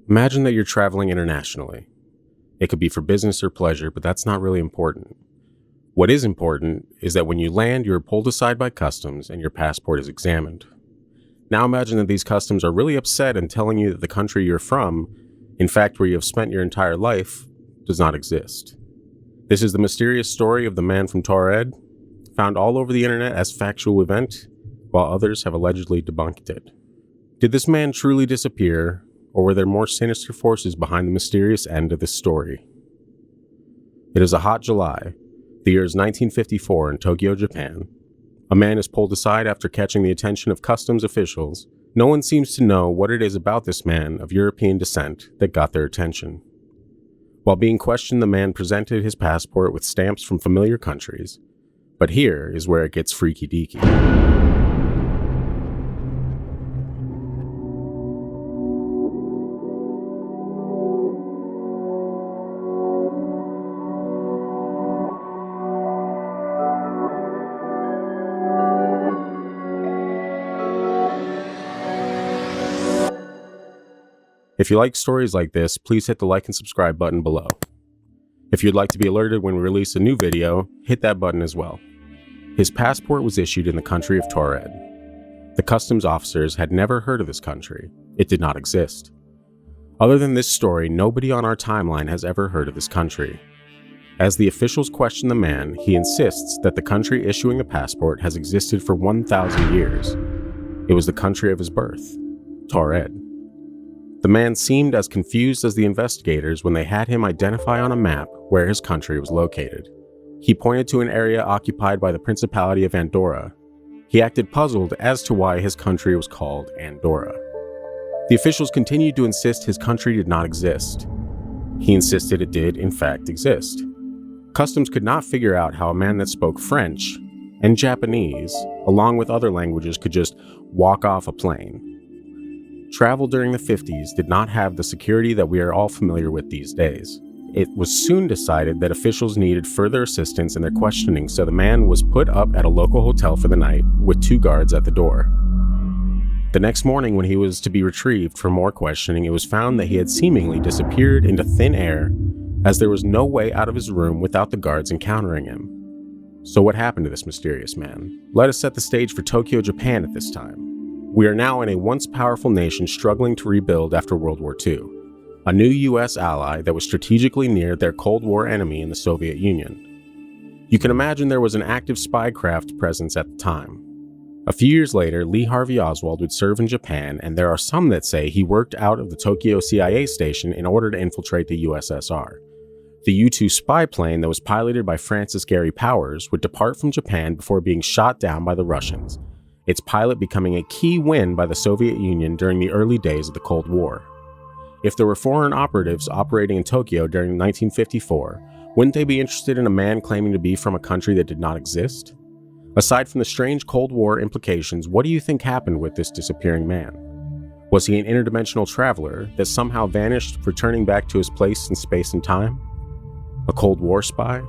Imagine that you're traveling internationally. It could be for business or pleasure, but that's not really important. What is important is that when you land, you're pulled aside by customs and your passport is examined. Now imagine that these customs are really upset and telling you that the country you're from, in fact where you have spent your entire life, does not exist. This is the mysterious story of the man from Taured, found all over the internet as factual event, while others have allegedly debunked it. Did this man truly disappear, or were there more sinister forces behind the mysterious end of this story? It is a hot July. The year is 1954 in Tokyo, Japan. A man is pulled aside after catching the attention of customs officials. No one seems to know what it is about this man of European descent that got their attention. While being questioned, the man presented his passport with stamps from familiar countries. But here is where it gets freaky deaky. If you like stories like this, please hit the like and subscribe button below. If you'd like to be alerted when we release a new video, hit that button as well. His passport was issued in the country of Taured. The customs officers had never heard of this country. It did not exist. Other than this story, nobody on our timeline has ever heard of this country. As the officials question the man, he insists that the country issuing the passport has existed for 1,000 years. It was the country of his birth, Taured. The man seemed as confused as the investigators when they had him identify on a map where his country was located. He pointed to an area occupied by the Principality of Andorra. He acted puzzled as to why his country was called Andorra. The officials continued to insist his country did not exist. He insisted it did, in fact, exist. Customs could not figure out how a man that spoke French and Japanese, along with other languages, could just walk off a plane. Travel during the 50s did not have the security that we are all familiar with these days. It was soon decided that officials needed further assistance in their questioning, so the man was put up at a local hotel for the night with 2 guards at the door. The next morning, when he was to be retrieved for more questioning, it was found that he had seemingly disappeared into thin air, as there was no way out of his room without the guards encountering him. So what happened to this mysterious man? Let us set the stage for Tokyo, Japan at this time. We are now in a once powerful nation struggling to rebuild after World War II, a new US ally that was strategically near their Cold War enemy in the Soviet Union. You can imagine there was an active spycraft presence at the time. A few years later, Lee Harvey Oswald would serve in Japan, and there are some that say he worked out of the Tokyo CIA station in order to infiltrate the USSR. The U-2 spy plane that was piloted by Francis Gary Powers would depart from Japan before being shot down by the Russians, its pilot becoming a key win by the Soviet Union during the early days of the Cold War. If there were foreign operatives operating in Tokyo during 1954, wouldn't they be interested in a man claiming to be from a country that did not exist? Aside from the strange Cold War implications, what do you think happened with this disappearing man? Was he an interdimensional traveler that somehow vanished, returning back to his place in space and time? A Cold War spy?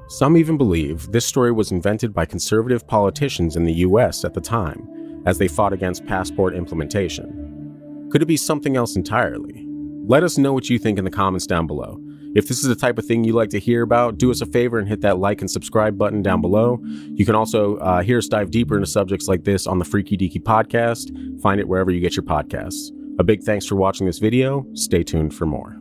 Some even believe this story was invented by conservative politicians in the US at the time, as they fought against passport implementation. Could it be something else entirely? Let us know what you think in the comments down below. If this is the type of thing you like to hear about, do us a favor and hit that like and subscribe button down below. You can also hear us dive deeper into subjects like this on the Freaky Deaky podcast. Find it wherever you get your podcasts. A big thanks for watching this video. Stay tuned for more.